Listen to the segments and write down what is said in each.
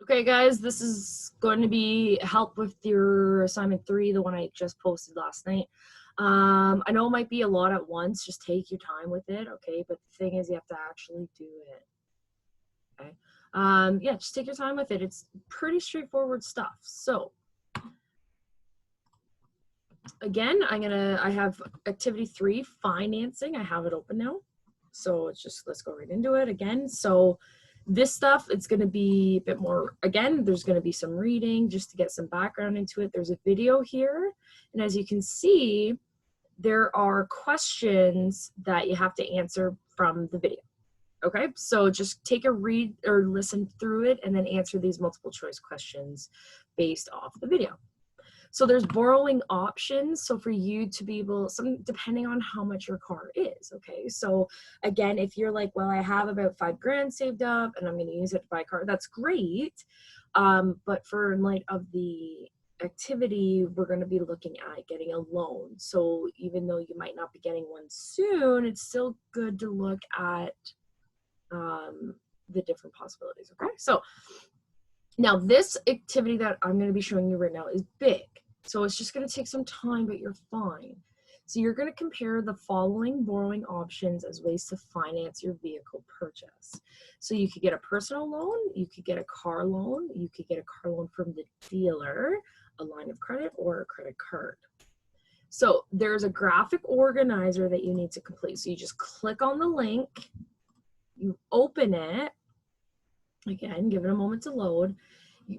Okay, guys, this is going to be help with your assignment 3, the one I just posted last night. I know it might be a lot at once. Just take your time with it, okay? But the thing is, you have to actually do it, okay? Yeah, just take your time with it. It's pretty straightforward stuff. So, again, I have activity 3, financing. I have it open now. So let's go right into it again. So this stuff, it's going to be a bit more, again, there's going to be some reading just to get some background into it. There's a video here. And as you can see, there are questions that you have to answer from the video. Okay, so just take a read or listen through it and then answer these multiple choice questions based off the video. So there's borrowing options. So for you to be able, depending on how much your car is, okay? So again, if you're like, well, I have about $5,000 saved up and I'm gonna use it to buy a car, that's great. But for in light of the activity, we're gonna be looking at getting a loan. So even though you might not be getting one soon, it's still good to look at the different possibilities, okay? So now this activity that I'm gonna be showing you right now is big. So it's just going to take some time, but you're fine. So you're going to compare the following borrowing options as ways to finance your vehicle purchase. So you could get a personal loan, you could get a car loan, you could get a car loan from the dealer, a line of credit, or a credit card. So there's a graphic organizer that you need to complete. So you just click on the link, you open it, again, give it a moment to load.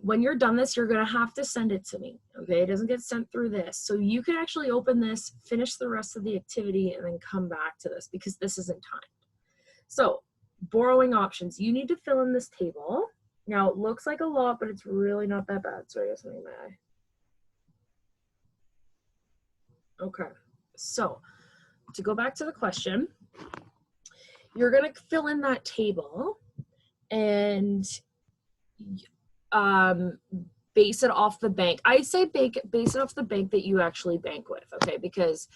When you're done this, you're going to have to send it to me, okay? It doesn't get sent through this. So you can actually open this, finish the rest of the activity, and then come back to this because this isn't timed. So borrowing options, you need to fill in this table. Now, it looks like a lot, but it's really not that bad. Sorry, I have something in my eye. Okay, so to go back to the question, you're going to fill in that table and base it off the bank. I say base it off the bank that you actually bank with, okay? Because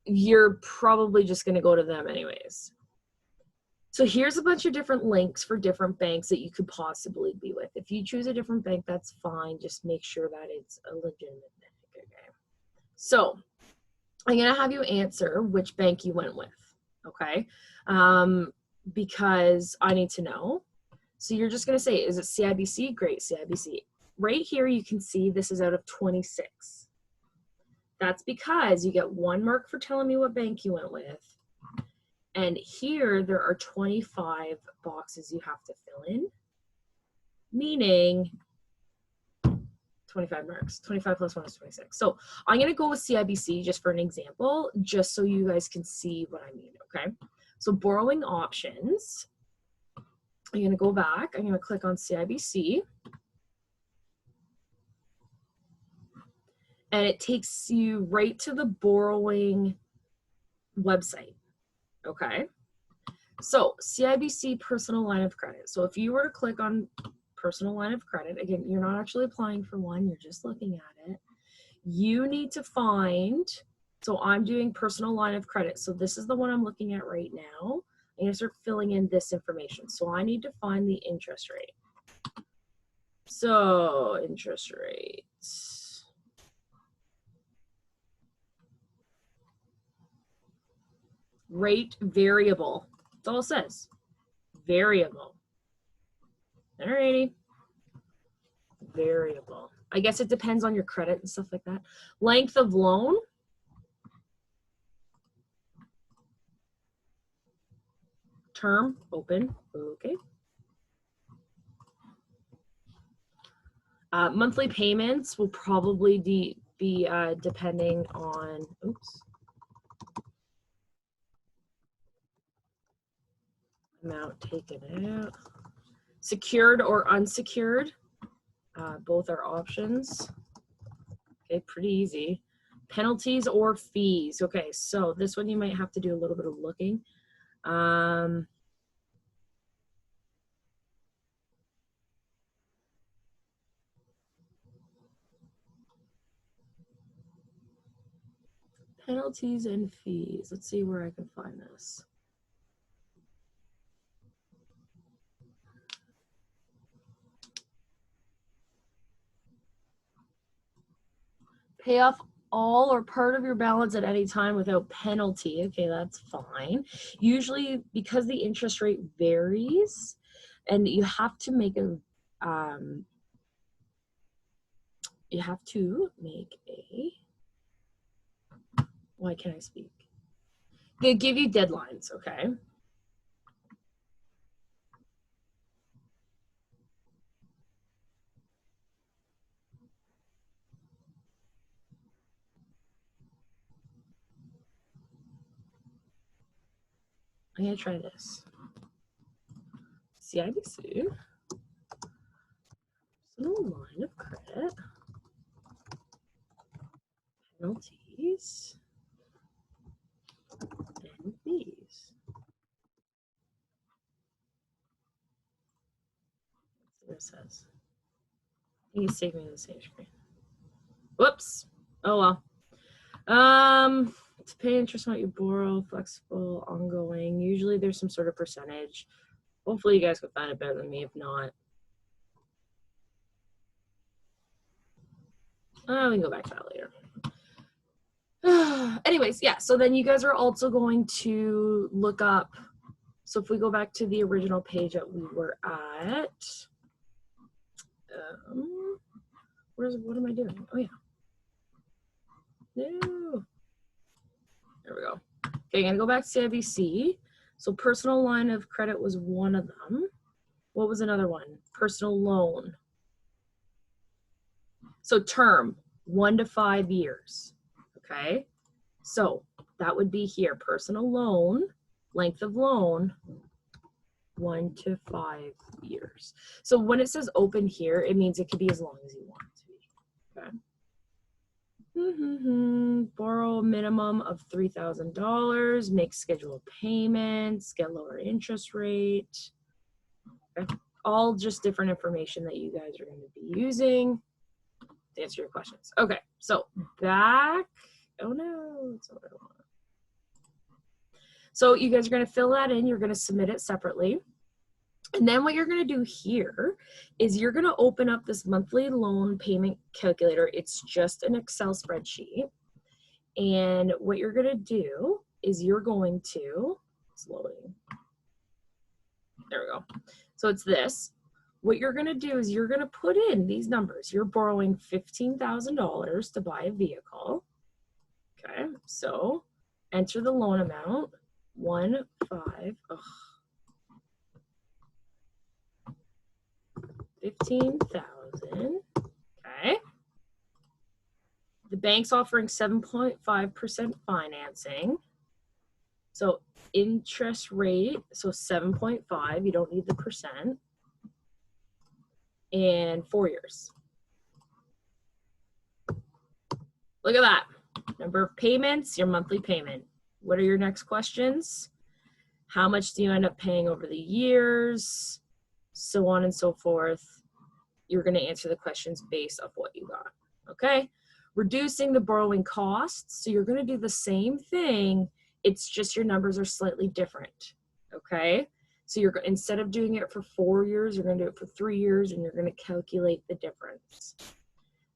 you're probably just going to go to them anyways. So here's a bunch of different links for different banks that you could possibly be with. If you choose a different bank, that's fine. Just make sure that it's a legitimate bank, okay? So I'm going to have you answer which bank you went with, okay? Because I need to know. So you're just going to say, is it CIBC? Great, CIBC. Right here, you can see this is out of 26. That's because you get 1 mark for telling me what bank you went with. And here, there are 25 boxes you have to fill in, meaning 25 marks. 25 plus 1 is 26. So I'm going to go with CIBC just for an example, just so you guys can see what I mean, okay? So borrowing options. I'm going to go back. I'm going to click on CIBC. And it takes you right to the borrowing website. Okay. So CIBC personal line of credit. So if you were to click on personal line of credit, again, you're not actually applying for one. You're just looking at it. You need to find, so I'm doing personal line of credit. So this is the one I'm looking at right now. I'm going to start filling in this information. So I need to find the interest rate. So interest rates. Rate variable. That's all it says. Variable. Alrighty. Variable. I guess it depends on your credit and stuff like that. Length of loan. Term, open, okay. Monthly payments will probably be depending on, oops. Amount taken out. Secured or unsecured, both are options. Okay, pretty easy. Penalties or fees. Okay, so this one you might have to do a little bit of looking. Penalties and fees. Let's see where I can find this. Pay off all or part of your balance at any time without penalty. Okay, that's fine. Usually, because the interest rate varies, and you have to make a why can't I speak? They give you deadlines, okay? I'm gonna try this. CIBC, personal line of credit, penalties, and fees. Let's see what it says. I think it's saving the same screen. Whoops. Oh well. To pay interest on what you borrow, flexible, ongoing. Usually there's some sort of percentage. Hopefully you guys can find it better than me. If not, we can go back to that later. Anyways, yeah, so then you guys are also going to look up. So if we go back to the original page that we were at, what am I doing? Oh yeah. No. There we go. Okay, I'm gonna go back to CIBC. So personal line of credit was one of them. What was another one? Personal loan. So term, 1 to 5 years. Okay, so that would be here. Personal loan, length of loan, 1 to 5 years. So when it says open here, it means it could be as long as you want it to be. Okay. Borrow a minimum of $3,000, make scheduled payments, get lower interest rate. Okay. All just different information that you guys are going to be using to answer your questions. Okay, so back. Oh no, that's not what I want. So you guys are going to fill that in. You're going to submit it separately. And then what you're going to do here is you're going to open up this monthly loan payment calculator. It's just an Excel spreadsheet. And what you're going to do is you're going to, it's loading. There we go. So it's this. What you're going to do is you're going to put in these numbers. You're borrowing $15,000 to buy a vehicle. Okay, so enter the loan amount, 15,000. Okay. The bank's offering 7.5% financing. So interest rate, so 7.5, you don't need the percent. And 4 years. Look at that. Number of payments, your monthly payment. What are your next questions? How much do you end up paying over the years? So on and so forth. You're going to answer the questions based off what you got. Okay. Reducing the borrowing costs. So you're going to do the same thing. It's just your numbers are slightly different. Okay. So you're, instead of doing it for 4 years, you're going to do it for 3 years, and you're going to calculate the difference.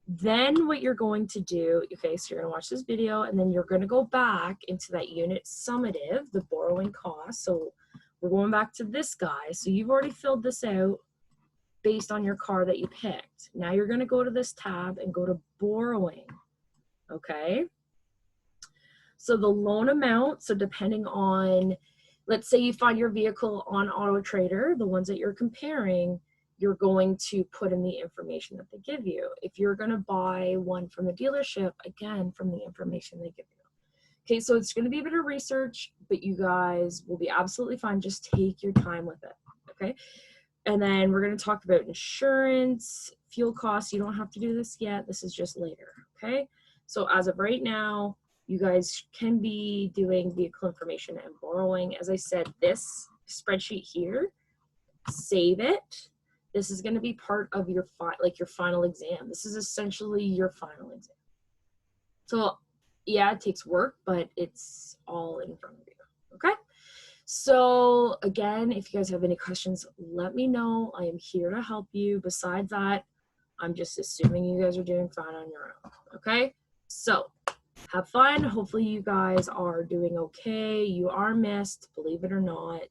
Then what you're going to do, okay, so you're going to watch this video, and then you're going to go back into that unit summative, the borrowing cost. So we're going back to this guy. So you've already filled this out based on your car that you picked. Now you're going to go to this tab and go to borrowing. Okay. So the loan amount, so depending on, let's say you find your vehicle on Auto Trader, the ones that you're comparing, you're going to put in the information that they give you. If you're going to buy one from the dealership, again, from the information they give you. Okay, so it's going to be a bit of research, but you guys will be absolutely fine. Just take your time with it, okay? And then we're going to talk about insurance, fuel costs. You don't have to do this yet. This is just later, okay? So as of right now, you guys can be doing vehicle information and borrowing. As I said, this spreadsheet here, save it. This is going to be part of your your final exam. This is essentially your final exam. So yeah, it takes work, but it's all in front of you. Okay. So again, if you guys have any questions, let me know. I am here to help you. Besides that, I'm just assuming you guys are doing fine on your own. Okay. So have fun. Hopefully you guys are doing okay. You are missed, believe it or not.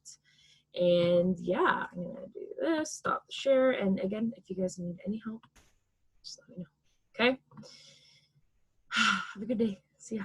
And yeah, I'm gonna do this, stop the share. And again, if you guys need any help, just let me know. Okay? Have a good day. See ya.